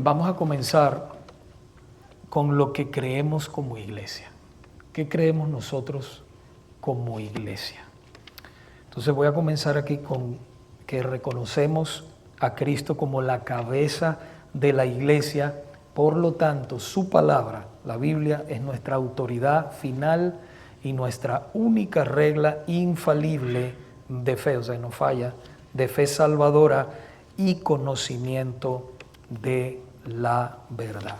vamos a comenzar con lo que creemos como iglesia. ¿Qué creemos nosotros como iglesia? Entonces voy a comenzar aquí con que reconocemos a Cristo como la cabeza de la iglesia. Por lo tanto, su palabra, la Biblia, es nuestra autoridad final y nuestra única regla infalible de fe, o sea, no falla, de fe salvadora y conocimiento de la verdad.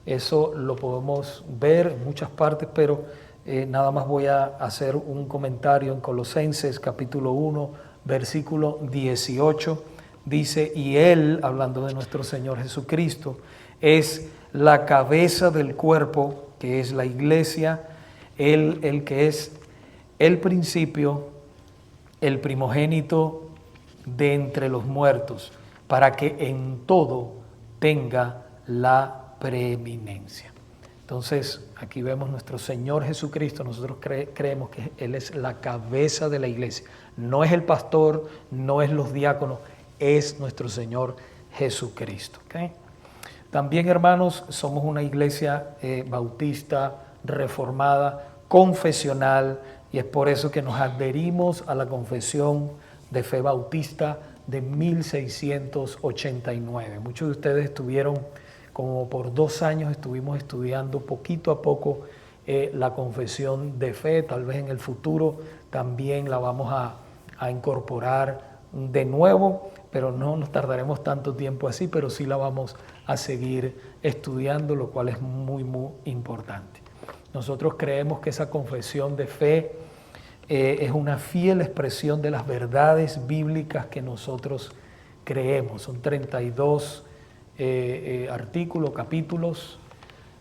Eso lo podemos ver en muchas partes, pero nada más voy a hacer un comentario en Colosenses capítulo 1, versículo 18. Dice, y Él, hablando de nuestro Señor Jesucristo, es la cabeza del cuerpo, que es la iglesia, Él el que es el principio, el primogénito de entre los muertos, para que en todo tenga la preeminencia. Entonces, aquí vemos nuestro Señor Jesucristo. Nosotros creemos que Él es la cabeza de la iglesia. No es el pastor, no es los diáconos, es nuestro Señor Jesucristo. ¿Okay? También, hermanos, somos una iglesia bautista, reformada, confesional, y es por eso que nos adherimos a la confesión de fe bautista de 1689. Muchos de ustedes estuvieron, como por 2 años, estuvimos estudiando poquito a poco la confesión de fe. Tal vez en el futuro también la vamos a incorporar de nuevo, pero no nos tardaremos tanto tiempo así, pero sí la vamos a seguir estudiando, lo cual es muy, muy importante. Nosotros creemos que esa confesión de fe es una fiel expresión de las verdades bíblicas que nosotros creemos. Son 32 capítulos,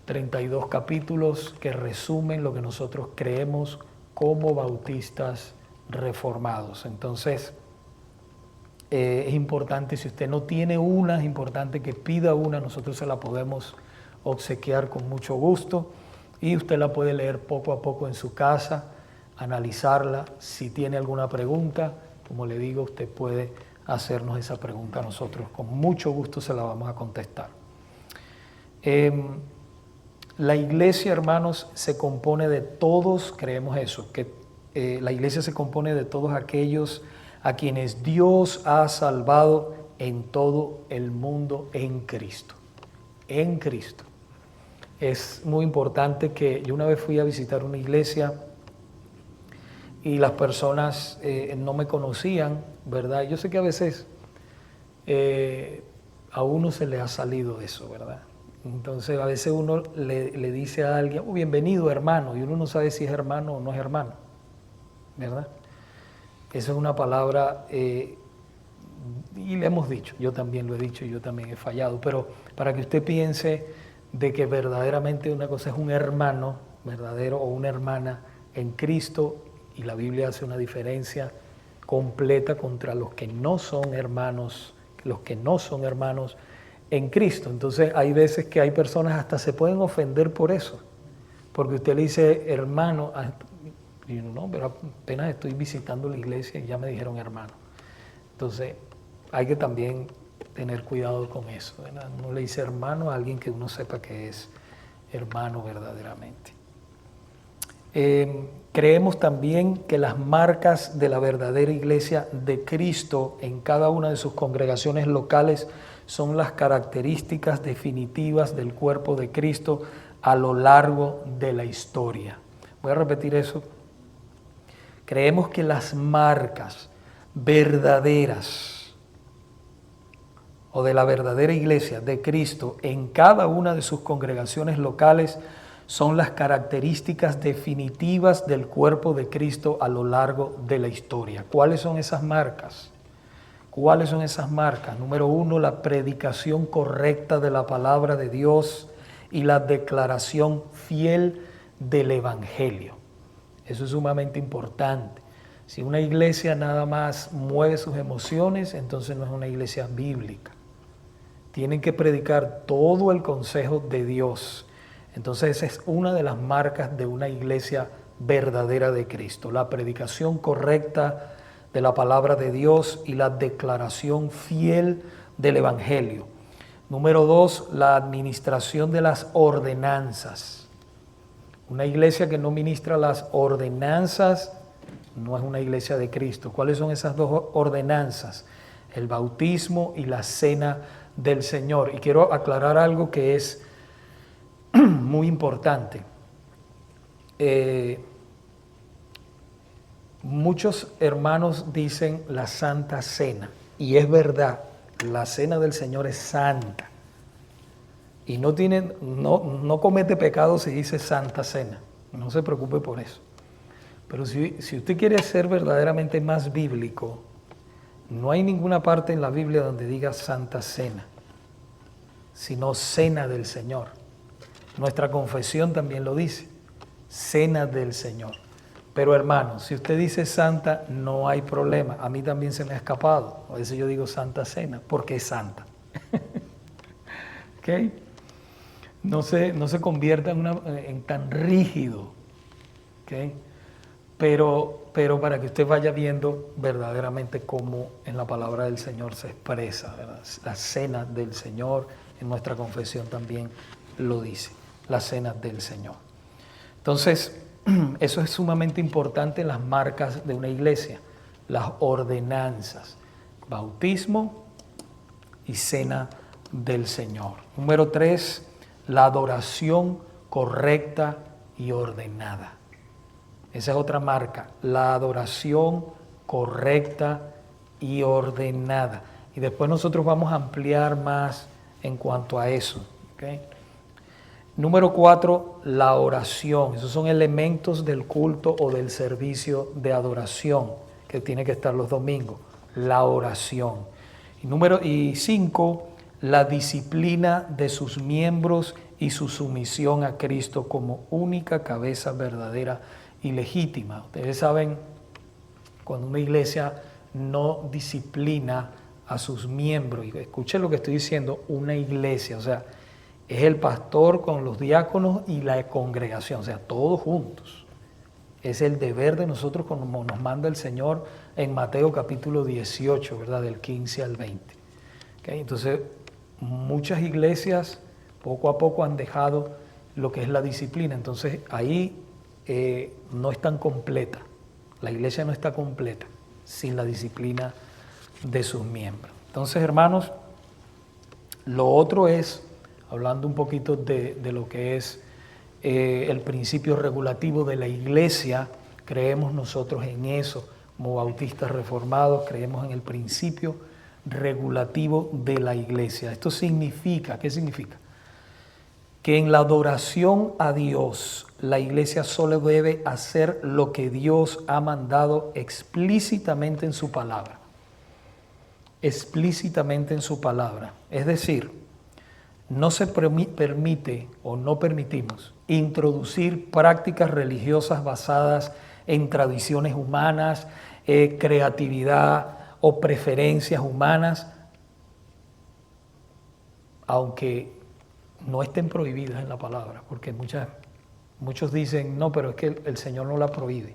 32 capítulos que resumen lo que nosotros creemos como bautistas reformados. Entonces, es importante, si usted no tiene una, es importante que pida una, nosotros se la podemos obsequiar con mucho gusto y usted la puede leer poco a poco en su casa, analizarla. Si tiene alguna pregunta, como le digo, usted puede hacernos esa pregunta a nosotros. Con mucho gusto se la vamos a contestar. La iglesia, hermanos, se compone de todos, creemos eso, que la iglesia se compone de todos aquellos a quienes Dios ha salvado en todo el mundo en Cristo. En Cristo. Es muy importante que yo una vez fui a visitar una iglesia y las personas no me conocían, ¿verdad? Yo sé que a veces a uno se le ha salido eso, ¿verdad? Entonces a veces uno le dice a alguien, oh, bienvenido hermano, y uno no sabe si es hermano o no es hermano, ¿verdad? Esa es una palabra, y le hemos dicho, yo también lo he dicho, yo también he fallado, pero para que usted piense de que verdaderamente una cosa es un hermano verdadero o una hermana en Cristo, y la Biblia hace una diferencia completa contra los que no son hermanos en Cristo. Entonces hay veces que hay personas hasta se pueden ofender por eso, porque usted le dice hermano, y no, pero apenas estoy visitando la iglesia y ya me dijeron hermano. Entonces hay que también tener cuidado con eso, ¿verdad? Uno le dice hermano a alguien que uno sepa que es hermano verdaderamente. Creemos también que las marcas de la verdadera iglesia de Cristo en cada una de sus congregaciones locales son las características definitivas del cuerpo de Cristo a lo largo de la historia. Voy a repetir eso. Creemos que las marcas verdaderas o de la verdadera iglesia de Cristo en cada una de sus congregaciones locales son las características definitivas del cuerpo de Cristo a lo largo de la historia. ¿Cuáles son esas marcas? ¿Cuáles son esas marcas? Número 1, la predicación correcta de la palabra de Dios y la declaración fiel del Evangelio. Eso es sumamente importante. Si una iglesia nada más mueve sus emociones, entonces no es una iglesia bíblica. Tienen que predicar todo el consejo de Dios. Entonces esa es una de las marcas de una iglesia verdadera de Cristo. La predicación correcta de la palabra de Dios y la declaración fiel del Evangelio. Número 2, la administración de las ordenanzas. Una iglesia que no ministra las ordenanzas no es una iglesia de Cristo. ¿Cuáles son esas dos ordenanzas? El bautismo y la cena del Señor. Y quiero aclarar algo que es muy importante. Muchos hermanos dicen la Santa Cena, y es verdad, la cena del Señor es santa. Y no comete pecado si dice Santa Cena. No se preocupe por eso. Pero si usted quiere ser verdaderamente más bíblico, no hay ninguna parte en la Biblia donde diga Santa Cena, sino Cena del Señor. Nuestra confesión también lo dice, Cena del Señor. Pero hermano, si usted dice Santa, no hay problema. A mí también se me ha escapado. A veces yo digo Santa Cena, porque es santa. ¿Ok? No se convierta en tan rígido. ¿Ok? Pero para que usted vaya viendo verdaderamente cómo en la palabra del Señor se expresa, ¿verdad? La cena del Señor, en nuestra confesión también lo dice, la cena del Señor. Entonces, eso es sumamente importante en las marcas de una iglesia, las ordenanzas, bautismo y cena del Señor. Número 3, la adoración correcta y ordenada. Esa es otra marca, la adoración correcta y ordenada. Y después nosotros vamos a ampliar más en cuanto a eso. ¿Okay? Número 4, la oración. Esos son elementos del culto o del servicio de adoración que tiene que estar los domingos. La oración. Y 5, la disciplina de sus miembros y su sumisión a Cristo como única cabeza verdadera y legítima. Ustedes saben, cuando una iglesia no disciplina a sus miembros, y escuchen lo que estoy diciendo, una iglesia, o sea, es el pastor con los diáconos y la congregación, o sea, todos juntos. Es el deber de nosotros como nos manda el Señor en Mateo capítulo 18, ¿verdad? Del 15 al 20. ¿Okay? Entonces, muchas iglesias poco a poco han dejado lo que es la disciplina. Entonces, ahí no es tan completa. La iglesia no está completa sin la disciplina de sus miembros. Entonces, hermanos, lo otro es, hablando un poquito de lo que es el principio regulativo de la iglesia, creemos nosotros en eso, como bautistas reformados, creemos en el principio regulativo de la iglesia. Esto significa, ¿qué significa? Que en la adoración a Dios, la iglesia solo debe hacer lo que Dios ha mandado explícitamente en su palabra. Explícitamente en su palabra. Es decir, no se permite o no permitimos introducir prácticas religiosas basadas en tradiciones humanas, creatividad o preferencias humanas, aunque no estén prohibidas en la palabra, porque muchos dicen, no, pero es que el Señor no la prohíbe.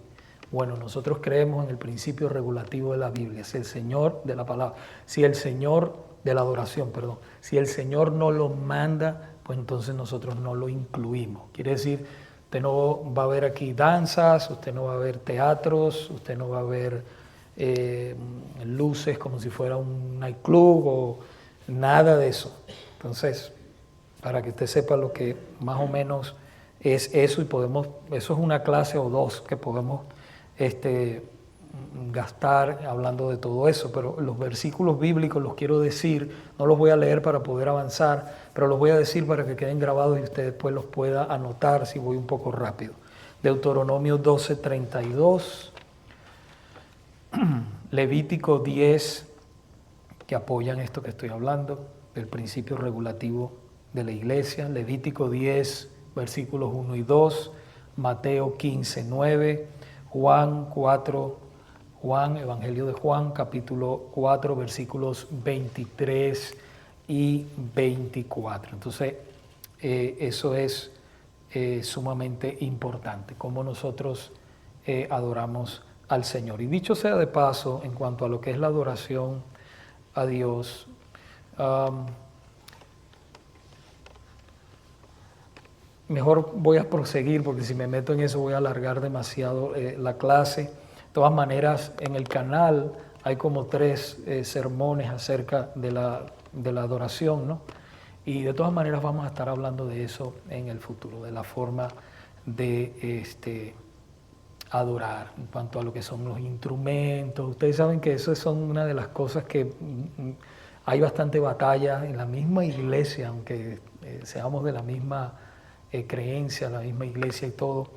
Bueno, nosotros creemos en el principio regulativo de la Biblia, si el Señor de la palabra, si el Señor de la adoración, perdón, si el Señor no lo manda, pues entonces nosotros no lo incluimos. Quiere decir, usted no va a ver aquí danzas, usted no va a ver teatros, usted no va a ver luces como si fuera un nightclub o nada de eso. Entonces, para que usted sepa lo que más o menos es eso, y eso es una clase o dos que podemos gastar hablando de todo eso, pero los versículos bíblicos los quiero decir, no los voy a leer para poder avanzar, pero los voy a decir para que queden grabados y usted después los pueda anotar si voy un poco rápido. Deuteronomio 12:32, Levítico 10, que apoyan esto que estoy hablando, del principio regulativo de la iglesia, Levítico 10, versículos 1 y 2, Mateo 15:9, Evangelio de Juan, capítulo 4, versículos 23 y 24. Entonces, eso es sumamente importante, cómo nosotros adoramos al Señor. Y dicho sea de paso, en cuanto a lo que es la adoración a Dios, mejor voy a proseguir porque si me meto en eso voy a alargar demasiado la clase. De todas maneras, en el canal hay como 3 sermones acerca de la adoración, ¿no? Y de todas maneras vamos a estar hablando de eso en el futuro, de la forma de adorar, en cuanto a lo que son los instrumentos. Ustedes saben que eso son una de las cosas que hay bastante batalla en la misma iglesia, aunque seamos de la misma creencia, la misma iglesia y todo.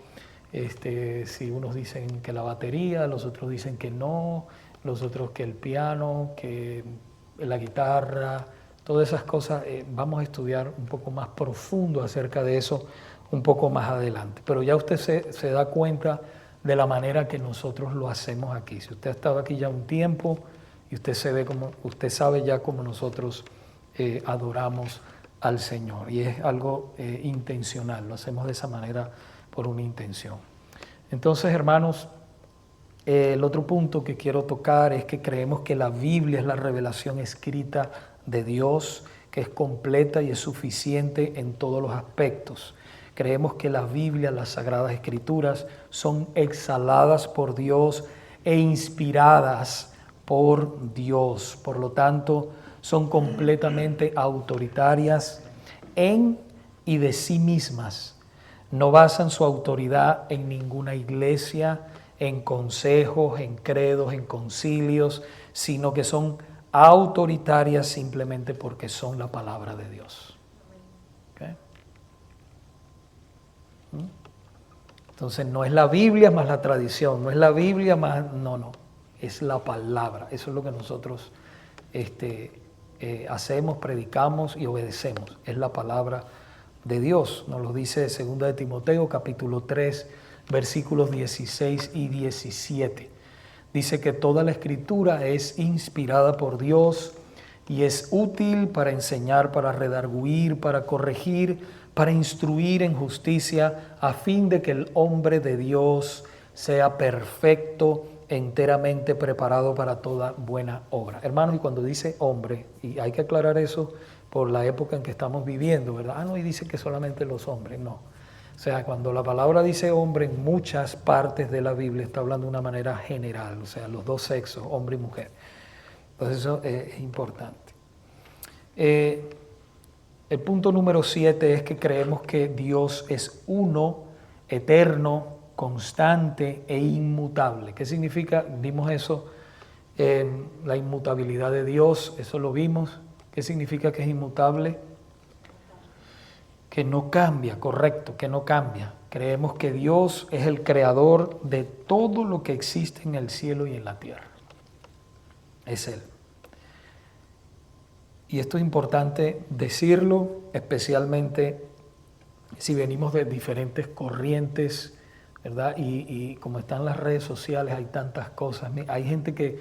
Si unos dicen que la batería, los otros dicen que no, los otros que el piano, que la guitarra, todas esas cosas, vamos a estudiar un poco más profundo acerca de eso un poco más adelante. Pero ya usted se da cuenta de la manera que nosotros lo hacemos aquí. Si usted ha estado aquí ya un tiempo y usted sabe ya cómo nosotros adoramos al Señor, y es algo intencional, lo hacemos de esa manera por una intención. Entonces, hermanos, el otro punto que quiero tocar es que creemos que la Biblia es la revelación escrita de Dios, que es completa y es suficiente en todos los aspectos. Creemos que la Biblia, las Sagradas Escrituras, son exhaladas por Dios e inspiradas por Dios. Por lo tanto, son completamente autoritarias en y de sí mismas. No basan su autoridad en ninguna iglesia, en consejos, en credos, en concilios, sino que son autoritarias simplemente porque son la palabra de Dios. ¿Okay? Entonces no es la Biblia más la tradición, no es la Biblia más... No, es la palabra. Eso es lo que nosotros hacemos, predicamos y obedecemos. Es la palabra de Dios. Nos lo dice 2 de Timoteo, capítulo 3, versículos 16 y 17. Dice que toda la Escritura es inspirada por Dios y es útil para enseñar, para redarguir, para corregir, para instruir en justicia, a fin de que el hombre de Dios sea perfecto, enteramente preparado para toda buena obra. Hermanos, y cuando dice hombre, y hay que aclarar eso por la época en que estamos viviendo, ¿verdad? No, y dice que solamente los hombres, no. O sea, cuando la palabra dice hombre en muchas partes de la Biblia está hablando de una manera general, o sea, los dos sexos, hombre y mujer. Entonces eso es importante. El punto número 7 es que creemos que Dios es uno, eterno, constante e inmutable. ¿Qué significa? Vimos eso, la inmutabilidad de Dios, eso lo vimos. ¿Qué significa que es inmutable? Que no cambia, correcto, que no cambia. Creemos que Dios es el creador de todo lo que existe en el cielo y en la tierra. Es Él. Y esto es importante decirlo, especialmente si venimos de diferentes corrientes, ¿verdad? Y como están las redes sociales, hay tantas cosas. Hay gente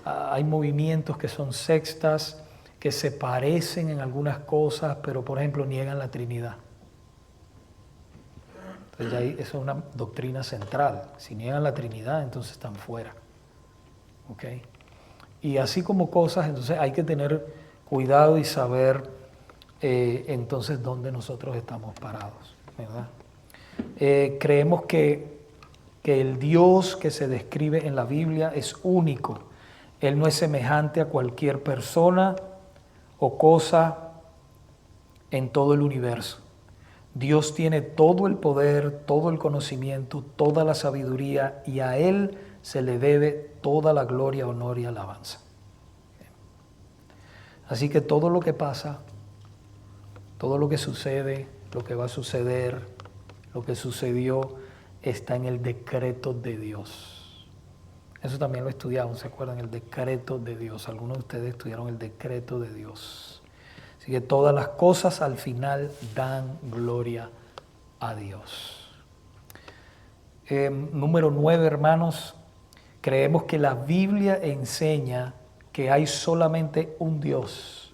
hay movimientos que son sectas, que se parecen en algunas cosas, pero por ejemplo niegan la Trinidad. Entonces ya eso es una doctrina central. Si niegan la Trinidad, entonces están fuera. ¿Okay? Y así como cosas, entonces hay que tener cuidado y saber entonces dónde nosotros estamos parados, ¿verdad? Creemos que el Dios que se describe en la Biblia es único. Él no es semejante a cualquier persona o cosa en todo el universo. Dios tiene todo el poder, todo el conocimiento, toda la sabiduría, y a Él se le debe toda la gloria, honor y alabanza. Así que todo lo que pasa, todo lo que sucede, lo que va a suceder, lo que sucedió, está en el decreto de Dios. Eso también lo estudiamos, ¿se acuerdan? El decreto de Dios. Algunos de ustedes estudiaron el decreto de Dios. Así que todas las cosas al final dan gloria a Dios. Número 9, hermanos, creemos que la Biblia enseña que hay solamente un Dios,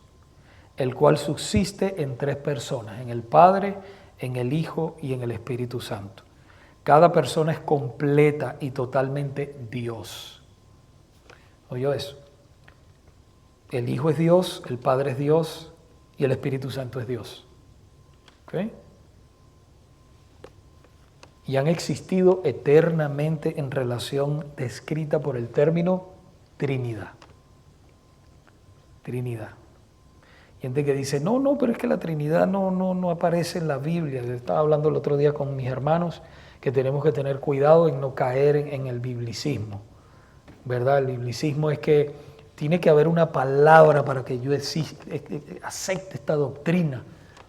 el cual subsiste en 3 personas, en el Padre, en el Hijo y en el Espíritu Santo. Cada persona es completa y totalmente Dios. ¿Oyó eso? El Hijo es Dios, el Padre es Dios y el Espíritu Santo es Dios. ¿Ok? y han existido eternamente en relación descrita por el término Trinidad. Trinidad. Gente que dice, no, pero es que la Trinidad no aparece en la Biblia. Yo estaba hablando el otro día con mis hermanos que tenemos que tener cuidado en no caer en el biblicismo, ¿verdad? El biblicismo es que tiene que haber una palabra para que yo acepte esta doctrina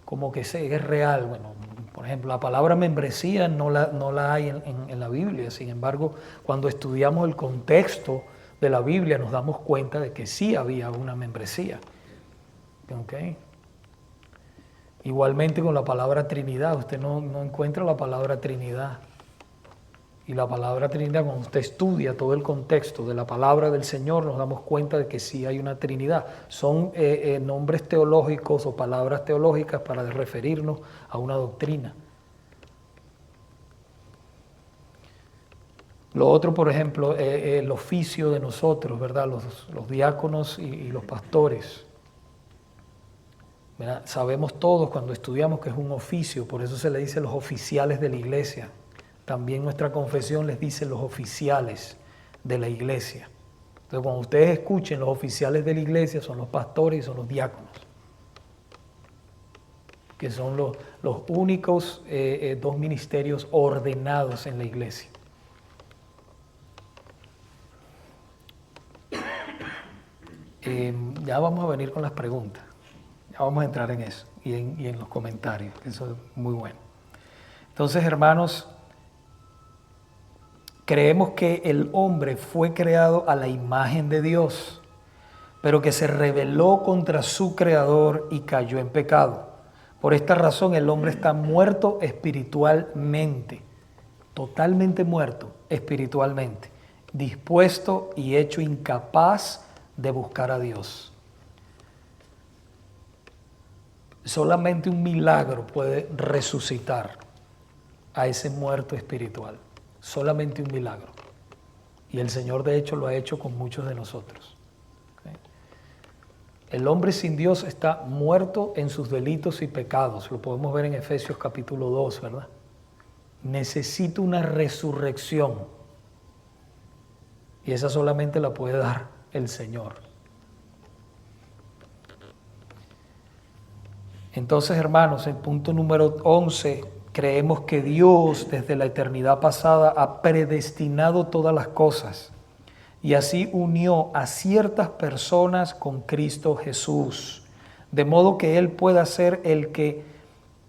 como que es real. Bueno, por ejemplo, la palabra membresía no la hay en la Biblia. Sin embargo, cuando estudiamos el contexto de la Biblia nos damos cuenta de que sí había una membresía. ¿Okay? Igualmente con la palabra Trinidad, usted no encuentra la palabra Trinidad. Y la palabra Trinidad, cuando usted estudia todo el contexto de la palabra del Señor, nos damos cuenta de que sí hay una Trinidad. Son nombres teológicos o palabras teológicas para referirnos a una doctrina. Lo otro, por ejemplo, el oficio de nosotros, ¿verdad? Los diáconos y los pastores. ¿Verdad? Sabemos todos cuando estudiamos que es un oficio, por eso se le dice los oficiales de la iglesia. También nuestra confesión les dice los oficiales de la iglesia. Entonces, cuando ustedes escuchen los oficiales de la iglesia, son los pastores y son los diáconos, que son los únicos dos ministerios ordenados en la iglesia. Ya vamos a venir con las preguntas. Ya vamos a entrar en eso y en los comentarios, eso es muy bueno. Entonces, hermanos, creemos que el hombre fue creado a la imagen de Dios, pero que se rebeló contra su creador y cayó en pecado. Por esta razón el hombre está muerto espiritualmente, totalmente muerto espiritualmente, dispuesto y hecho incapaz de buscar a Dios. Solamente un milagro puede resucitar a ese muerto espiritual. Solamente un milagro. Y el Señor de hecho lo ha hecho con muchos de nosotros. ¿Okay? El hombre sin Dios está muerto en sus delitos y pecados. Lo podemos ver en Efesios capítulo 2, ¿verdad? Necesita una resurrección. Y esa solamente la puede dar el Señor. Entonces, hermanos, en punto número 11, creemos que Dios desde la eternidad pasada ha predestinado todas las cosas y así unió a ciertas personas con Cristo Jesús, de modo que Él pueda ser el que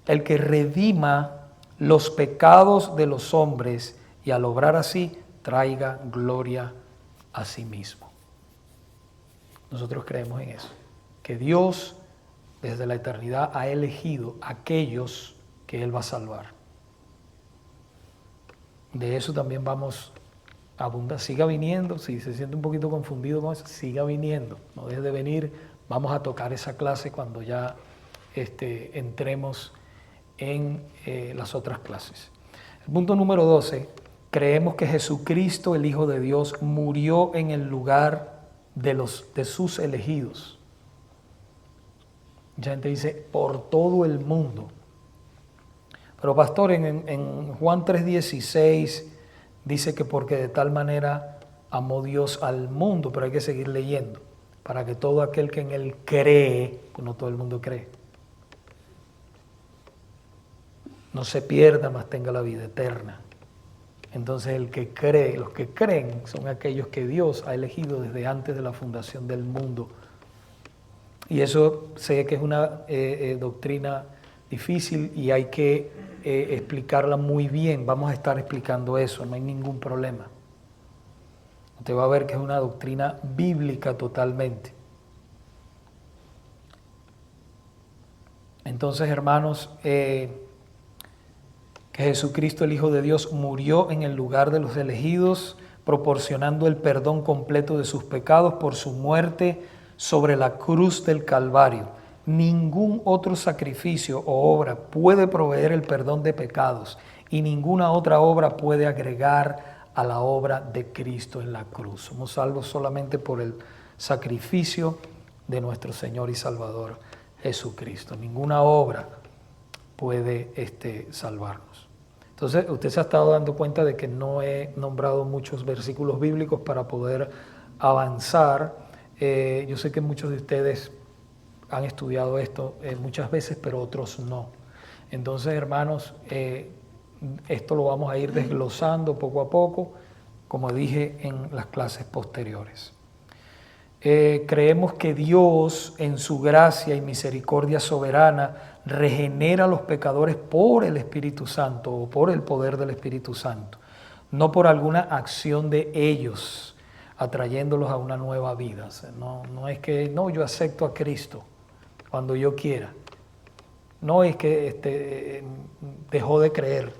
redima los pecados de los hombres y al obrar así traiga gloria a sí mismo. Nosotros creemos en eso, que Dios desde la eternidad ha elegido a aquellos que Él va a salvar. De eso también vamos a abundar. Siga viniendo, si se siente un poquito confundido con eso, siga viniendo, no deje de venir. Vamos a tocar esa clase cuando ya entremos en las otras clases. El punto número 12, creemos que Jesucristo, el Hijo de Dios, murió en el lugar de sus elegidos. Mucha gente dice, por todo el mundo. Pero pastor, en Juan 3:16 dice que porque de tal manera amó Dios al mundo, pero hay que seguir leyendo, para que todo aquel que en Él cree, pues no todo el mundo cree, no se pierda, mas tenga la vida eterna. Entonces el que cree, los que creen son aquellos que Dios ha elegido desde antes de la fundación del mundo. Y eso sé que es una doctrina difícil y hay que explicarla muy bien. Vamos a estar explicando eso, no hay ningún problema. Usted va a ver que es una doctrina bíblica totalmente. Entonces, hermanos, que Jesucristo, el Hijo de Dios, murió en el lugar de los elegidos, proporcionando el perdón completo de sus pecados por su muerte sobre la cruz del Calvario. Ningún otro sacrificio o obra puede proveer el perdón de pecados y ninguna otra obra puede agregar a la obra de Cristo en la cruz. Somos salvos solamente por el sacrificio de nuestro Señor y Salvador Jesucristo. Ninguna obra puede salvarnos. Entonces, usted se ha estado dando cuenta de que no he nombrado muchos versículos bíblicos para poder avanzar. Yo sé que muchos de ustedes han estudiado esto muchas veces, pero otros no. Entonces, hermanos, esto lo vamos a ir desglosando poco a poco, como dije en las clases posteriores. Creemos que Dios, en su gracia y misericordia soberana, regenera a los pecadores por el Espíritu Santo o por el poder del Espíritu Santo, no por alguna acción de ellos, atrayéndolos a una nueva vida. O sea, no es que yo acepto a Cristo cuando yo quiera. No es que dejó de creer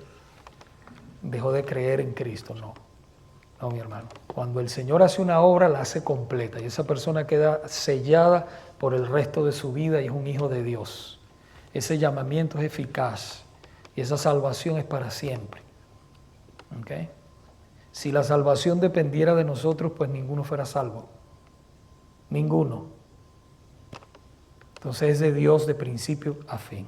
en Cristo, no. No, mi hermano. Cuando el Señor hace una obra, la hace completa y esa persona queda sellada por el resto de su vida y es un hijo de Dios. Ese llamamiento es eficaz y esa salvación es para siempre. ¿Okay? Si la salvación dependiera de nosotros, pues ninguno fuera salvo. Ninguno. Entonces es de Dios de principio a fin.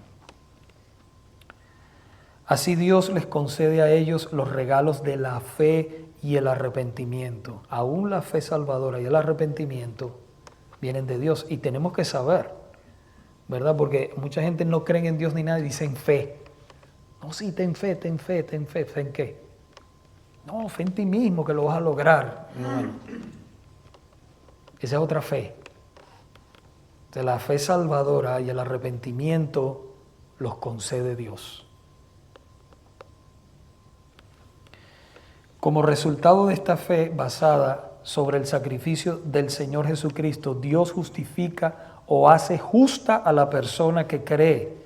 Así Dios les concede a ellos los regalos de la fe y el arrepentimiento. Aún la fe salvadora y el arrepentimiento vienen de Dios y tenemos que saber, ¿verdad? Porque mucha gente no cree en Dios ni nada y dicen fe. No, sí, ten fe, ten fe, ten fe. ¿Fe en qué? No, fe en ti mismo que lo vas a lograr. Bueno, esa es otra fe. De la fe salvadora y el arrepentimiento los concede Dios. Como resultado de esta fe basada sobre el sacrificio del Señor Jesucristo, Dios justifica o hace justa a la persona que cree.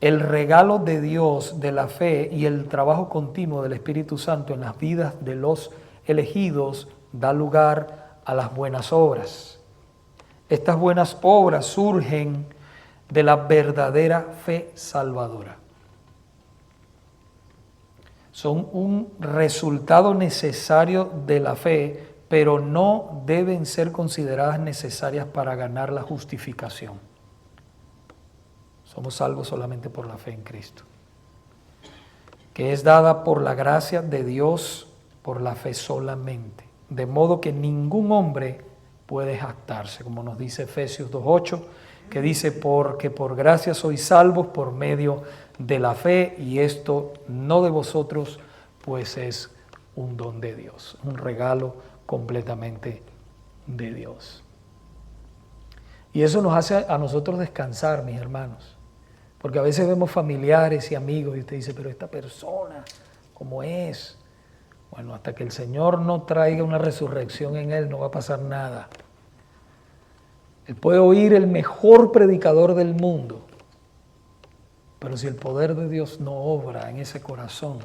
El regalo de Dios, de la fe y el trabajo continuo del Espíritu Santo en las vidas de los elegidos da lugar a las buenas obras. Estas buenas obras surgen de la verdadera fe salvadora. Son un resultado necesario de la fe, pero no deben ser consideradas necesarias para ganar la justificación. Somos salvos solamente por la fe en Cristo, que es dada por la gracia de Dios, por la fe solamente. De modo que ningún hombre puede jactarse, como nos dice Efesios 2:8, que dice, porque por gracia sois salvos por medio de la fe, y esto no de vosotros, pues es un don de Dios, un regalo completamente de Dios. Y eso nos hace a nosotros descansar, mis hermanos, porque a veces vemos familiares y amigos y usted dice, pero esta persona, ¿cómo es? Bueno, hasta que el Señor no traiga una resurrección en él, no va a pasar nada. Él puede oír el mejor predicador del mundo, pero si el poder de Dios no obra en ese corazón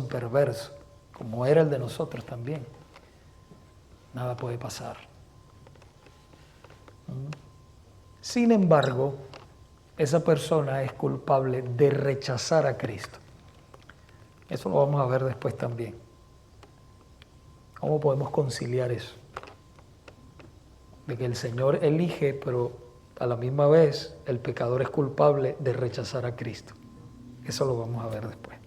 perverso, como era el de nosotros también, nada puede pasar. Sin embargo, esa persona es culpable de rechazar a Cristo. Eso lo vamos a ver después también. ¿Cómo podemos conciliar eso? De que el Señor elige, pero a la misma vez el pecador es culpable de rechazar a Cristo. Eso lo vamos a ver después.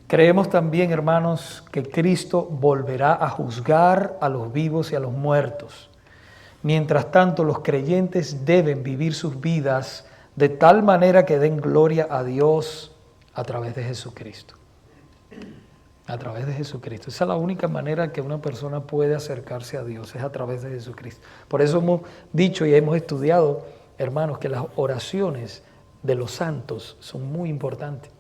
Creemos también, hermanos, que Cristo volverá a juzgar a los vivos y a los muertos. Mientras tanto, los creyentes deben vivir sus vidas de tal manera que den gloria a Dios a través de Jesucristo. A través de Jesucristo. Esa es la única manera que una persona puede acercarse a Dios, es a través de Jesucristo. Por eso hemos dicho y hemos estudiado, hermanos, que las oraciones de los santos son muy importantes.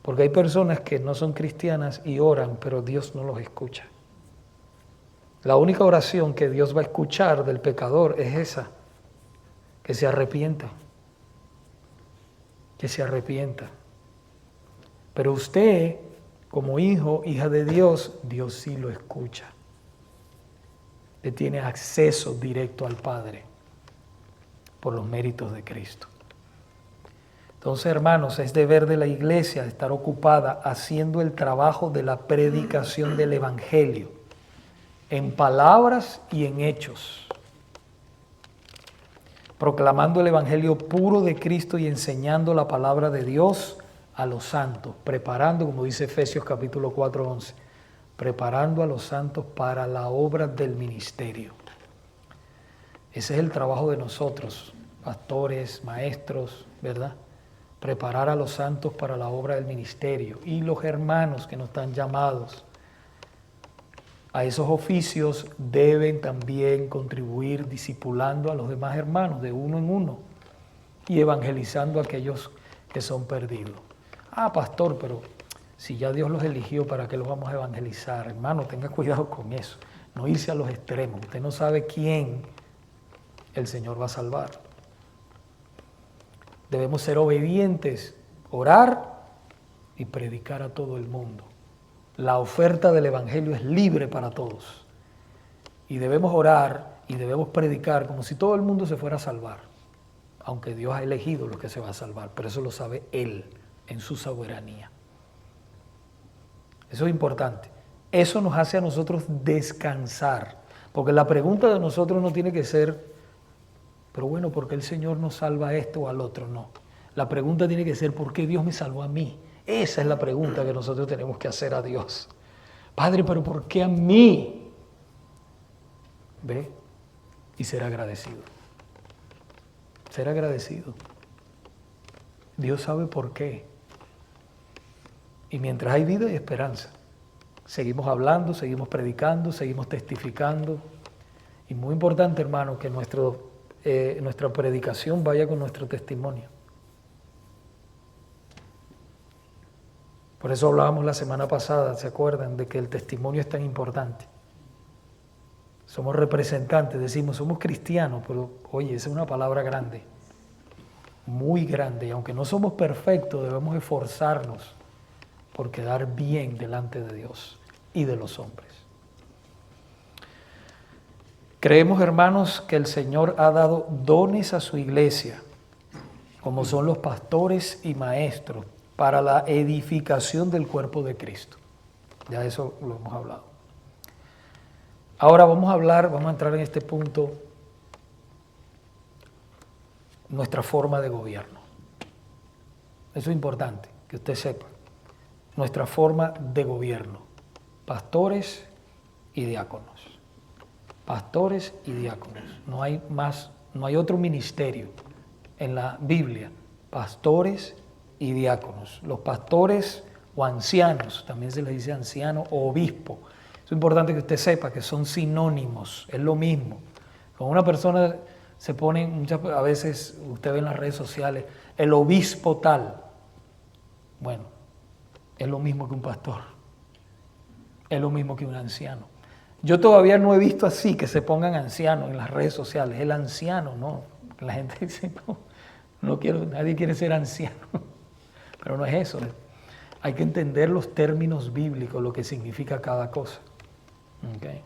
Porque hay personas que no son cristianas y oran, pero Dios no los escucha. La única oración que Dios va a escuchar del pecador es esa, que se arrepienta. Que se arrepienta. Pero usted, como hijo, hija de Dios, Dios sí lo escucha. Le tiene acceso directo al Padre por los méritos de Cristo. Entonces, hermanos, es deber de la iglesia estar ocupada haciendo el trabajo de la predicación del Evangelio, en palabras y en hechos. proclamando el evangelio puro de Cristo y enseñando la palabra de Dios a los santos, preparando, como dice Efesios capítulo 4:11, preparando a los santos para la obra del ministerio. Ese es el trabajo de nosotros, pastores, maestros, ¿verdad? Preparar a los santos para la obra del ministerio. Y los hermanos que no están llamados a esos oficios deben también contribuir discipulando a los demás hermanos de uno en uno y evangelizando a aquellos que son perdidos. Ah, pastor, pero si ya Dios los eligió, ¿para qué los vamos a evangelizar? Hermano, tenga cuidado con eso. No irse a los extremos. Usted no sabe quién el Señor va a salvar. Debemos ser obedientes, orar y predicar a todo el mundo. La oferta del evangelio es libre para todos. Y debemos orar y debemos predicar como si todo el mundo se fuera a salvar. Aunque Dios ha elegido los que se va a salvar, pero eso lo sabe Él en su soberanía. Eso es importante. Eso nos hace a nosotros descansar. Porque la pregunta de nosotros no tiene que ser, pero bueno, ¿por qué el Señor nos salva a esto o al otro? No. La pregunta tiene que ser, ¿por qué Dios me salvó a mí? Esa es la pregunta que nosotros tenemos que hacer a Dios. Padre, ¿pero por qué a mí? Ve y ser agradecido. Ser agradecido. Dios sabe por qué. Y mientras hay vida y esperanza, seguimos hablando, seguimos predicando, seguimos testificando. Y muy importante, hermano, que nuestra predicación vaya con nuestro testimonio. Por eso hablábamos la semana pasada, ¿se acuerdan? De que el testimonio es tan importante. Somos representantes, decimos, somos cristianos, pero oye, esa es una palabra grande, muy grande. Y aunque no somos perfectos, debemos esforzarnos por quedar bien delante de Dios y de los hombres. Creemos, hermanos, que el Señor ha dado dones a su iglesia, como son los pastores y maestros, para la edificación del cuerpo de Cristo. Ya eso lo hemos hablado. Ahora vamos a entrar en este punto, nuestra forma de gobierno. Eso es importante, que usted sepa. Nuestra forma de gobierno. Pastores y diáconos. Pastores y diáconos. No hay otro ministerio en la Biblia. Pastores y diáconos. Los pastores o ancianos, también se les dice anciano o obispo. Es importante que usted sepa que son sinónimos, es lo mismo. Cuando una persona se pone, a veces usted ve en las redes sociales, el obispo tal. Bueno, es lo mismo que un pastor, es lo mismo que un anciano. Yo todavía no he visto así que se pongan ancianos en las redes sociales, el anciano, no. La gente dice, no quiero, nadie quiere ser anciano. Pero no es eso. Hay que entender los términos bíblicos, lo que significa cada cosa. Okay.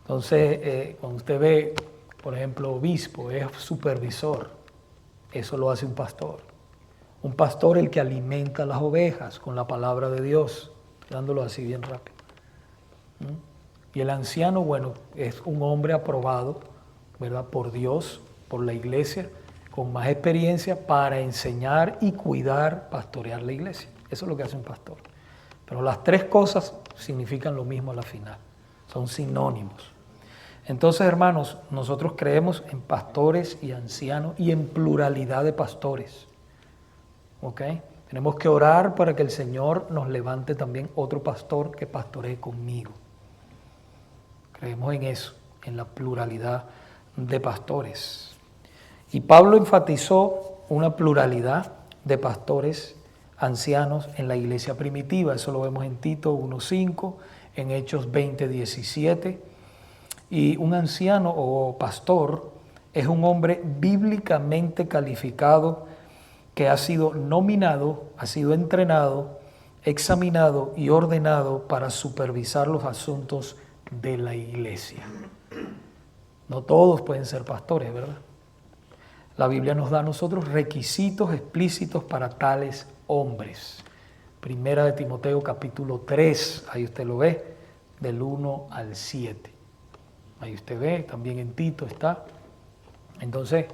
Entonces, cuando usted ve, por ejemplo, obispo, es supervisor. Eso lo hace un pastor. Un pastor el que alimenta las ovejas con la palabra de Dios, dándolo así bien rápido. Y el anciano, bueno, es un hombre aprobado, ¿verdad? Por Dios, por la iglesia, con más experiencia para enseñar y cuidar, pastorear la iglesia. Eso es lo que hace un pastor. Pero las tres cosas significan lo mismo a la final. Son sinónimos. Entonces, hermanos, nosotros creemos en pastores y ancianos y en pluralidad de pastores. ¿Ok? Tenemos que orar para que el Señor nos levante también otro pastor que pastoree conmigo. Creemos en eso, en la pluralidad de pastores. Y Pablo enfatizó una pluralidad de pastores ancianos en la iglesia primitiva. Eso lo vemos en Tito 1:5, en Hechos 20:17. Y un anciano o pastor es un hombre bíblicamente calificado que ha sido nominado, ha sido entrenado, examinado y ordenado para supervisar los asuntos de la iglesia. No todos pueden ser pastores, ¿verdad? La Biblia nos da a nosotros requisitos explícitos para tales hombres. Primera de Timoteo capítulo 3, ahí usted lo ve, del 1 al 7. Ahí usted ve, también en Tito está. Entonces,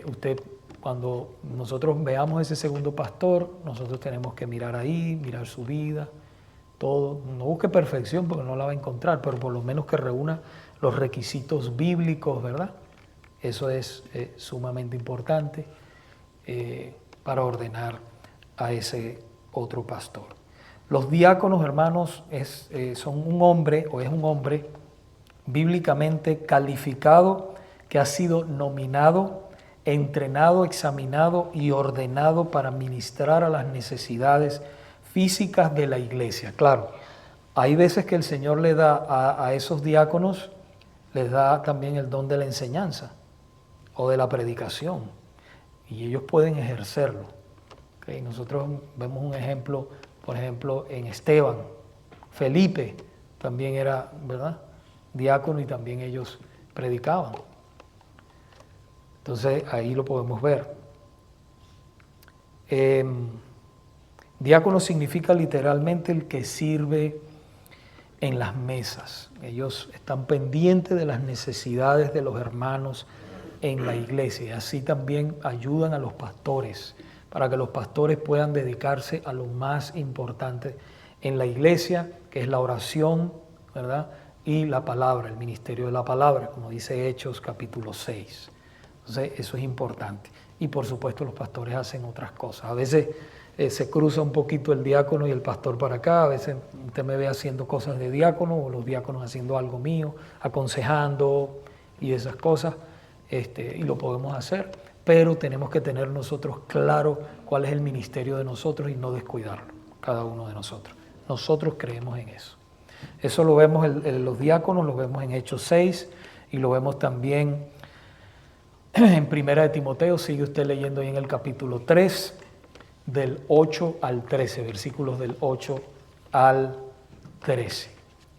usted, cuando nosotros veamos ese segundo pastor, nosotros tenemos que mirar ahí, mirar su vida, todo. No busque perfección porque no la va a encontrar, pero por lo menos que reúna los requisitos bíblicos, ¿verdad? Eso es sumamente importante para ordenar a ese otro pastor. Los diáconos, hermanos, son un hombre o es un hombre bíblicamente calificado que ha sido nominado, entrenado, examinado y ordenado para ministrar a las necesidades físicas de la iglesia. Claro, hay veces que el Señor le da a esos diáconos, les da también el don de la enseñanza o de la predicación y ellos pueden ejercerlo. ¿Okay? Nosotros vemos un ejemplo, por ejemplo, en Esteban. Felipe también era, ¿verdad?, diácono y también ellos predicaban. Entonces ahí lo podemos ver. Diácono significa literalmente el que sirve en las mesas. Ellos están pendientes de las necesidades de los hermanos en la iglesia y así también ayudan a los pastores para que los pastores puedan dedicarse a lo más importante en la iglesia, que es la oración, ¿verdad?, y la palabra, el ministerio de la palabra, como dice Hechos capítulo 6. Entonces eso es importante. Y por supuesto los pastores hacen otras cosas. A veces se cruza un poquito el diácono y el pastor para acá. A veces usted me ve haciendo cosas de diácono o los diáconos haciendo algo mío, aconsejando y esas cosas. Y lo podemos hacer, pero tenemos que tener nosotros claro cuál es el ministerio de nosotros y no descuidarlo, cada uno de nosotros. Nosotros creemos en eso. Eso lo vemos en los diáconos, lo vemos en Hechos 6 y lo vemos también en Primera de Timoteo. Sigue usted leyendo ahí en el capítulo 3, del 8 al 13, versículos del 8 al 13.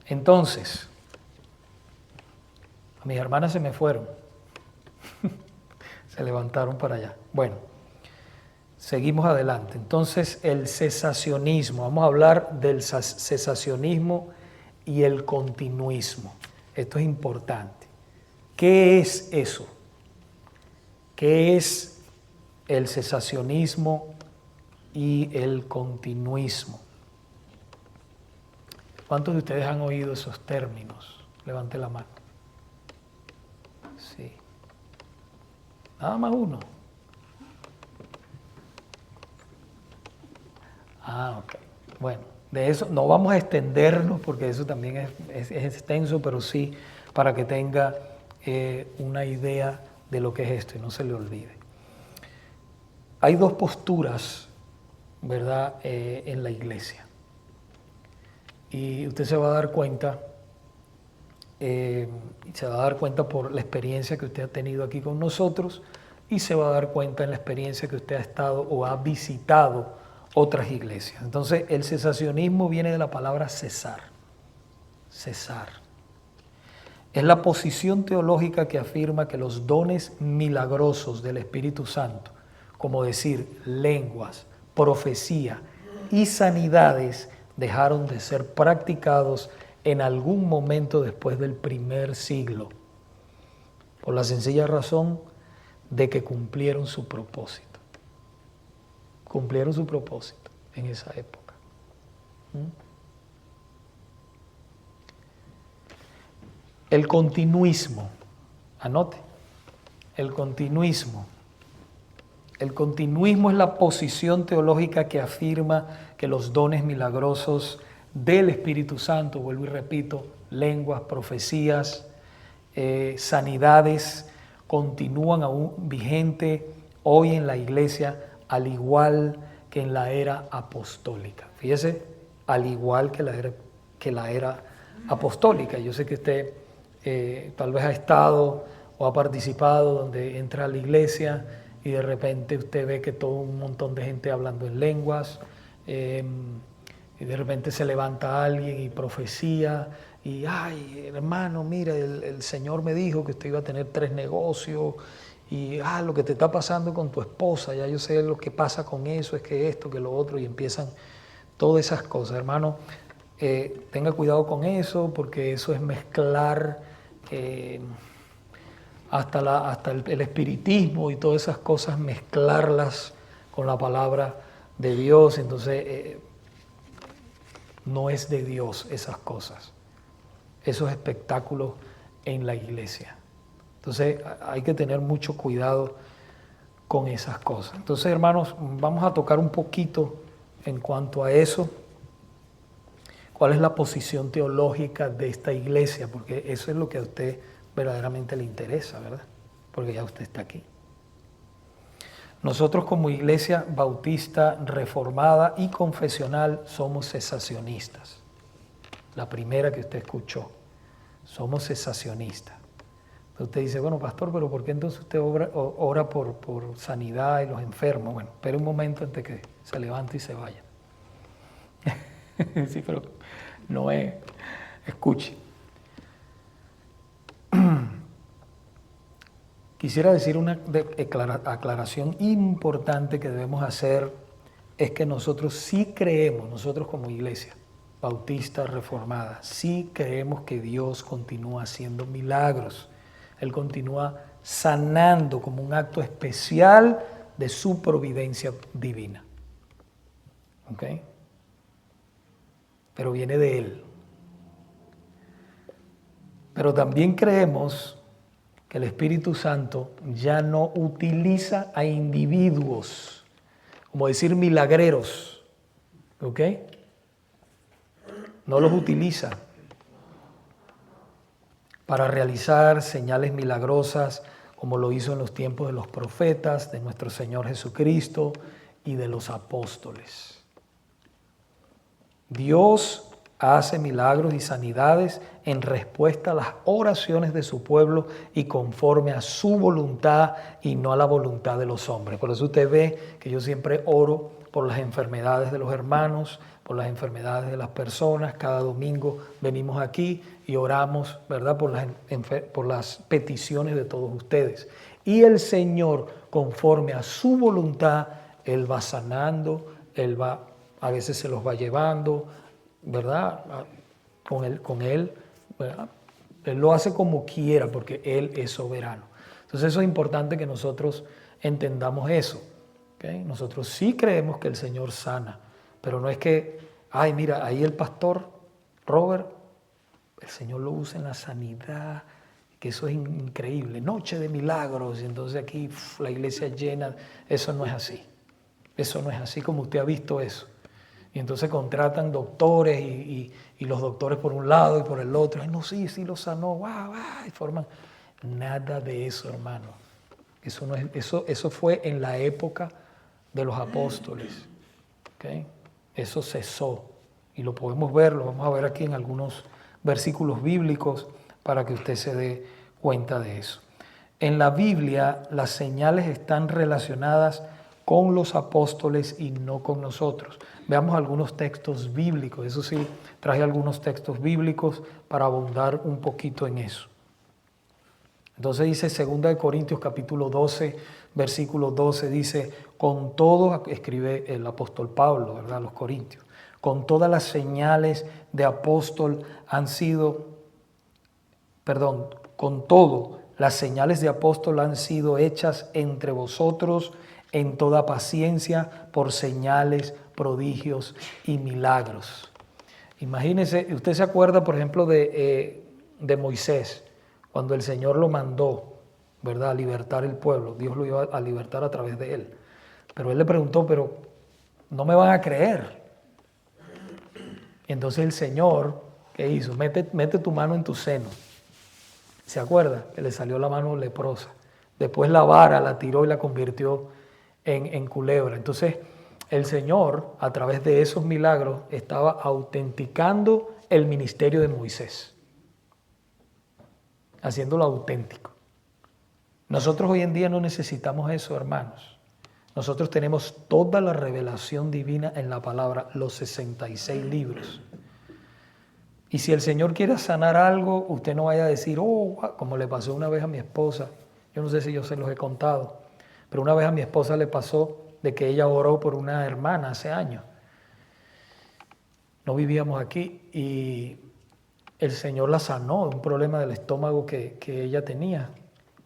Entonces, a mis hermanas se me fueron, se levantaron para allá. Bueno, seguimos adelante. Entonces, el cesacionismo, vamos a hablar del cesacionismo y el continuismo. Esto es importante. ¿Qué es eso? ¿Qué es el cesacionismo y el continuismo? ¿Cuántos de ustedes han oído esos términos? Levante la mano. Sí. Nada más uno. Ok. Bueno, de eso no vamos a extendernos porque eso también es extenso, pero sí para que tenga una idea de lo que es esto y no se le olvide. Hay dos posturas, ¿verdad?, en la iglesia. Y usted se va a dar cuenta, por la experiencia que usted ha tenido aquí con nosotros y se va a dar cuenta en la experiencia que usted ha estado o ha visitado otras iglesias. Entonces, el cesacionismo viene de la palabra cesar. Cesar. Es la posición teológica que afirma que los dones milagrosos del Espíritu Santo, como decir lenguas, profecía y sanidades, dejaron de ser practicados en algún momento después del primer siglo, por la sencilla razón de que cumplieron su propósito. Cumplieron su propósito en esa época. El continuismo, anote, el continuismo. El continuismo es la posición teológica que afirma que los dones milagrosos del Espíritu Santo, vuelvo y repito, lenguas, profecías, sanidades, continúan aún vigentes hoy en la iglesia, al igual que en la era apostólica. Fíjese, al igual que la era apostólica. Yo sé que usted tal vez ha estado o ha participado donde entra a la iglesia y de repente usted ve que todo un montón de gente hablando en lenguas, y de repente se levanta alguien y profecía, y ay, hermano, mira, el Señor me dijo que usted iba a tener 3 negocios, y lo que te está pasando con tu esposa, ya yo sé lo que pasa con eso, es que esto, que lo otro, y empiezan todas esas cosas. Hermano, tenga cuidado con eso, porque eso es mezclar hasta el espiritismo y todas esas cosas, mezclarlas con la palabra de Dios. Entonces, no es de Dios esas cosas, esos espectáculos en la iglesia. Entonces, hay que tener mucho cuidado con esas cosas. Entonces, hermanos, vamos a tocar un poquito en cuanto a eso. ¿Cuál es la posición teológica de esta iglesia? Porque eso es lo que a usted verdaderamente le interesa, ¿verdad? Porque ya usted está aquí. Nosotros como iglesia bautista reformada y confesional somos cesacionistas. La primera que usted escuchó, somos cesacionistas. Entonces usted dice, bueno, pastor, pero ¿por qué entonces usted ora por sanidad y los enfermos? Bueno, espere un momento antes que se levante y se vaya. Sí, pero no es. Escuche. Quisiera decir una aclaración importante que debemos hacer, es que nosotros sí creemos, nosotros como iglesia bautista reformada, sí creemos que Dios continúa haciendo milagros. Él continúa sanando como un acto especial de su providencia divina. ¿Ok? Pero viene de Él. Pero también creemos que el Espíritu Santo ya no utiliza a individuos, como decir milagreros, ¿ok? No los utiliza para realizar señales milagrosas como lo hizo en los tiempos de los profetas, de nuestro Señor Jesucristo y de los apóstoles. Dios hace milagros y sanidades en respuesta a las oraciones de su pueblo y conforme a su voluntad y no a la voluntad de los hombres. Por eso usted ve que yo siempre oro por las enfermedades de los hermanos, por las enfermedades de las personas. Cada domingo venimos aquí y oramos, ¿verdad?, por las peticiones de todos ustedes. Y el Señor, conforme a su voluntad, Él va sanando, a veces se los va llevando, ¿verdad?, con él, ¿verdad? Él lo hace como quiera porque Él es soberano. Entonces eso es importante que nosotros entendamos eso. ¿Okay? Nosotros sí creemos que el Señor sana, pero no es que, ay, mira, ahí el pastor Robert, el Señor lo usa en la sanidad, que eso es increíble, noche de milagros, y entonces aquí la iglesia llena. Eso no es así. Eso no es así como usted ha visto eso. Y entonces contratan doctores y los doctores por un lado y por el otro. Ay, no, sí lo sanó, wow, y forman. Nada de eso, hermano. Eso, no es, eso fue en la época de los apóstoles. ¿Okay? Eso cesó. Y lo podemos ver, lo vamos a ver aquí en algunos versículos bíblicos para que usted se dé cuenta de eso. En la Biblia las señales están relacionadas con los apóstoles y no con nosotros. Veamos algunos textos bíblicos. Eso sí, traje algunos textos bíblicos para abundar un poquito en eso. Entonces dice 2 Corintios capítulo 12, versículo 12, dice, con todo, escribe el apóstol Pablo, ¿verdad?, los Corintios, con todas las señales de apóstol con todo, las señales de apóstol han sido hechas entre vosotros en toda paciencia por señales, prodigios y milagros. Imagínese, usted se acuerda, por ejemplo, de Moisés, cuando el Señor lo mandó, ¿verdad?, a libertar el pueblo. Dios lo iba a libertar a través de él. Pero él le preguntó, pero no me van a creer. Y entonces el Señor, ¿qué hizo? Mete tu mano en tu seno. ¿Se acuerda? Que le salió la mano leprosa. Después la vara la tiró y la convirtió en culebra. Entonces el Señor, a través de esos milagros, estaba autenticando el ministerio de Moisés, haciéndolo auténtico. Nosotros hoy en día no necesitamos eso, hermanos. Nosotros tenemos toda la revelación divina en la palabra, los 66 libros. Y si el Señor quiere sanar algo, usted no vaya a decir, como le pasó una vez a mi esposa. Yo no sé si yo se los he contado, pero una vez a mi esposa le pasó de que ella oró por una hermana hace años. No vivíamos aquí y el Señor la sanó de un problema del estómago que ella tenía.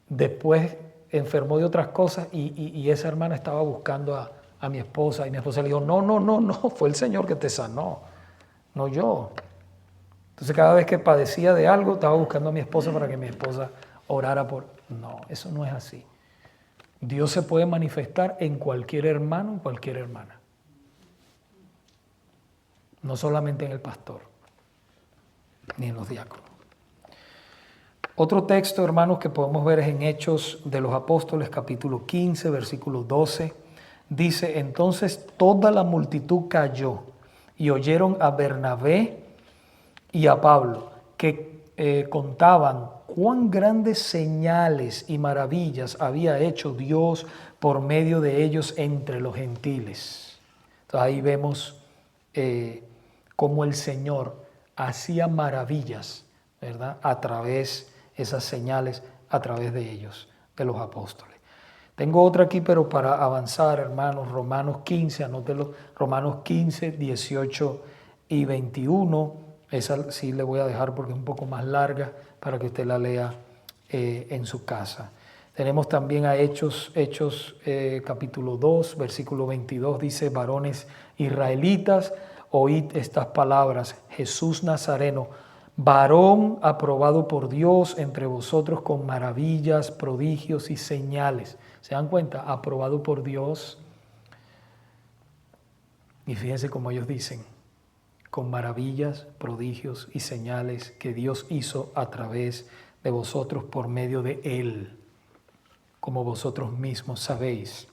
Después enfermó de otras cosas y esa hermana estaba buscando a mi esposa y mi esposa le dijo, no, no, no, no, fue el Señor que te sanó, no yo. Entonces cada vez que padecía de algo estaba buscando a mi esposa para que mi esposa orara por... No, eso no es así. Dios se puede manifestar en cualquier hermano, en cualquier hermana. No solamente en el pastor, ni en los diáconos. Otro texto, hermanos, que podemos ver es en Hechos de los Apóstoles, capítulo 15, versículo 12. Dice, entonces toda la multitud cayó y oyeron a Bernabé y a Pablo, que contaban cuán grandes señales y maravillas había hecho Dios por medio de ellos entre los gentiles. Entonces ahí vemos cómo el Señor hacía maravillas, ¿verdad? A través esas señales, a través de ellos, de los apóstoles. Tengo otra aquí, pero para avanzar, hermanos, Romanos 15, anótelo, Romanos 15, 18 y 21. Esa sí le voy a dejar porque es un poco más larga para que usted la lea en su casa. Tenemos también a Hechos capítulo 2, versículo 22, dice, varones israelitas, oíd estas palabras, Jesús Nazareno, varón aprobado por Dios entre vosotros con maravillas, prodigios y señales. ¿Se dan cuenta? Aprobado por Dios. Y fíjense cómo ellos dicen, con maravillas, prodigios y señales que Dios hizo a través de vosotros por medio de Él, como vosotros mismos sabéis.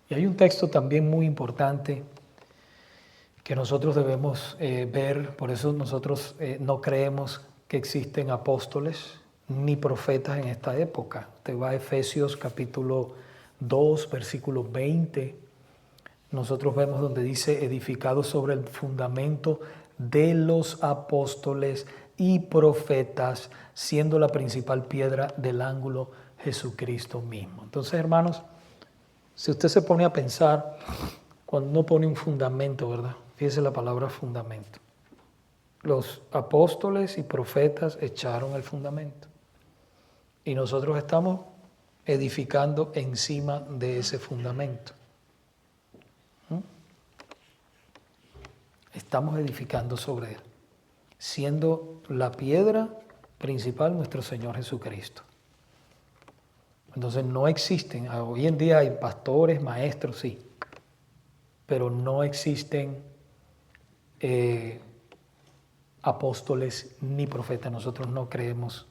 Y hay un texto también muy importante que nosotros debemos ver, por eso nosotros no creemos que existen apóstoles ni profetas en esta época. Usted va a Efesios capítulo 2, versículo 20, nosotros vemos donde dice, edificados sobre el fundamento de los apóstoles y profetas, siendo la principal piedra del ángulo Jesucristo mismo. Entonces, hermanos, si usted se pone a pensar, cuando uno pone un fundamento, ¿verdad? Fíjese la palabra fundamento. Los apóstoles y profetas echaron el fundamento. Y nosotros estamos edificando encima de ese fundamento. Estamos edificando sobre él, siendo la piedra principal nuestro Señor Jesucristo. Entonces no existen, hoy en día hay pastores, maestros, sí, pero no existen apóstoles ni profetas. Nosotros no creemos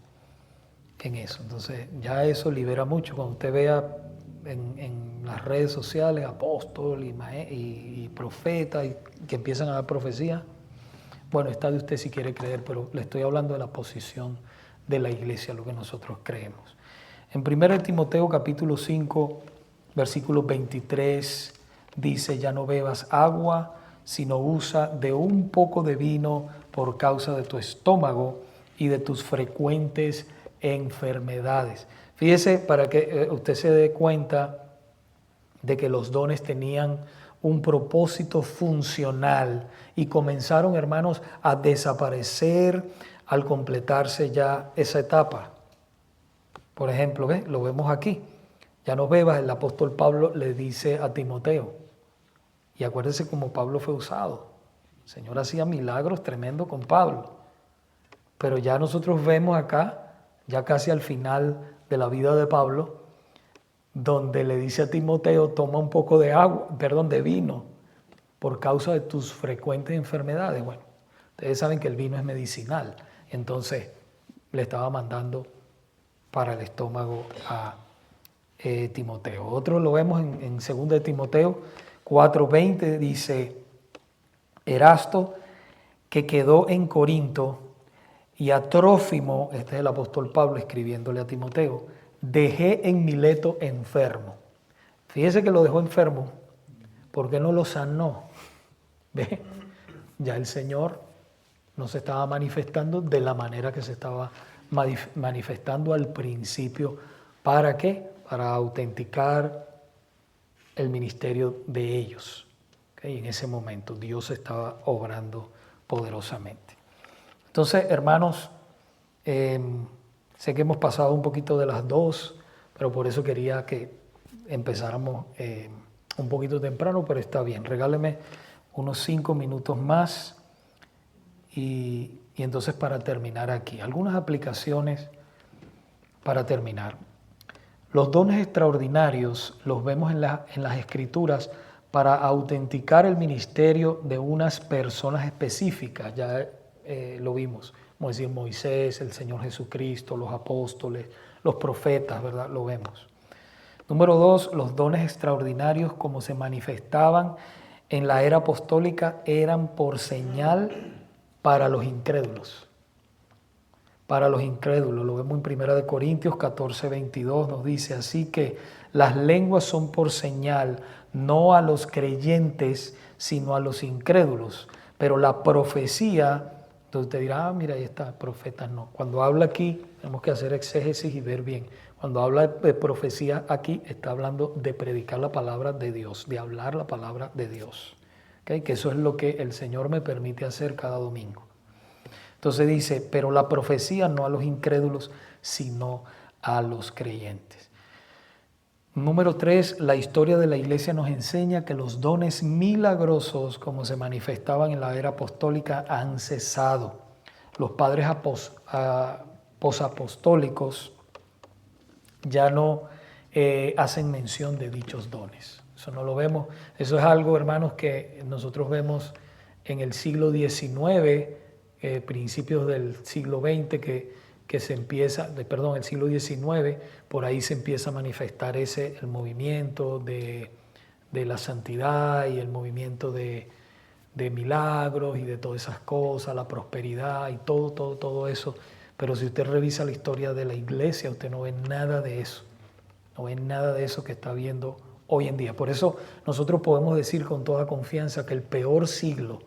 en eso. Entonces ya eso libera mucho. Cuando usted vea en las redes sociales apóstol y profeta y que empiezan a dar profecía, bueno, está de usted si quiere creer, pero le estoy hablando de la posición de la iglesia, lo que nosotros creemos. En 1 Timoteo capítulo 5, versículo 23, dice, ya no bebas agua, sino usa de un poco de vino por causa de tu estómago y de tus frecuentes enfermedades. Fíjese, para que usted se dé cuenta de que los dones tenían un propósito funcional y comenzaron, hermanos, a desaparecer al completarse ya esa etapa. Por ejemplo, lo vemos aquí. Ya no bebas, el apóstol Pablo le dice a Timoteo. Y acuérdense cómo Pablo fue usado. El Señor hacía milagros tremendos con Pablo. Pero ya nosotros vemos acá, ya casi al final de la vida de Pablo, donde le dice a Timoteo, toma un poco de vino, por causa de tus frecuentes enfermedades. Bueno, ustedes saben que el vino es medicinal, entonces le estaba mandando para el estómago a Timoteo. Otro lo vemos en 2 de Timoteo 4:20, dice, Erasto, que quedó en Corinto, y a Trófimo, este es el apóstol Pablo escribiéndole a Timoteo, dejé en Mileto enfermo. Fíjese que lo dejó enfermo, ¿por qué no lo sanó? ¿Ve? Ya el Señor no se estaba manifestando de la manera que se estaba manifestando al principio. ¿Para qué? Para autenticar el ministerio de ellos. ¿Okay? En ese momento Dios estaba obrando poderosamente. Entonces, hermanos, sé que hemos pasado un poquito de las 2, pero por eso quería que empezáramos un poquito temprano, pero está bien. Regáleme unos 5 minutos más y entonces para terminar aquí, algunas aplicaciones para terminar. Los dones extraordinarios los vemos en las Escrituras para autenticar el ministerio de unas personas específicas. Ya lo vimos, como decir Moisés, el Señor Jesucristo, los apóstoles, los profetas, ¿verdad? Lo vemos. Número 2, los dones extraordinarios como se manifestaban en la era apostólica eran por señal para los incrédulos. Para los incrédulos, lo vemos en 1 Corintios 14, 22, nos dice, así que las lenguas son por señal, no a los creyentes, sino a los incrédulos. Pero la profecía, entonces te dirá, mira, ahí está, profetas no. Cuando habla aquí, tenemos que hacer exégesis y ver bien. Cuando habla de profecía aquí, está hablando de predicar la palabra de Dios, de hablar la palabra de Dios. ¿Okay? Que eso es lo que el Señor me permite hacer cada domingo. Entonces dice, pero la profecía no a los incrédulos, sino a los creyentes. Número 3, la historia de la iglesia nos enseña que los dones milagrosos, como se manifestaban en la era apostólica, han cesado. Los padres posapostólicos ya no hacen mención de dichos dones. Eso no lo vemos. Eso es algo, hermanos, que nosotros vemos en el siglo XIX, principios del siglo XX, que se empieza, el siglo XIX, por ahí se empieza a manifestar el movimiento de la santidad y el movimiento de milagros y de todas esas cosas, la prosperidad y todo eso. Pero si usted revisa la historia de la iglesia, usted no ve nada de eso. No ve nada de eso que está viendo hoy en día. Por eso nosotros podemos decir con toda confianza que el peor siglo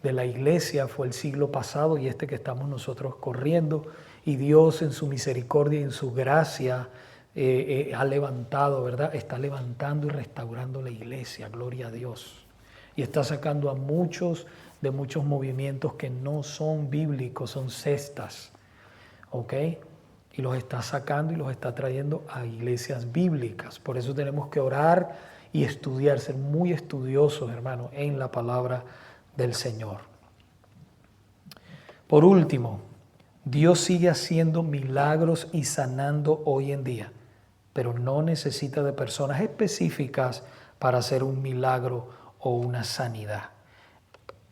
de la iglesia fue el siglo pasado y este que estamos nosotros corriendo, y Dios en su misericordia y en su gracia ha levantado, ¿verdad? Está levantando y restaurando la iglesia, gloria a Dios. Y está sacando a muchos de muchos movimientos que no son bíblicos, son cestas, ¿ok? Y los está sacando y los está trayendo a iglesias bíblicas. Por eso tenemos que orar y estudiar, ser muy estudiosos, hermanos, en la palabra del Señor. Por último, Dios sigue haciendo milagros y sanando hoy en día, pero no necesita de personas específicas para hacer un milagro o una sanidad.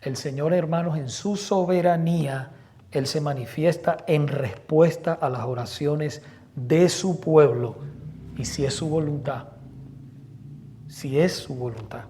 El Señor, hermanos, en su soberanía, Él se manifiesta en respuesta a las oraciones de su pueblo, y si es su voluntad, si es su voluntad.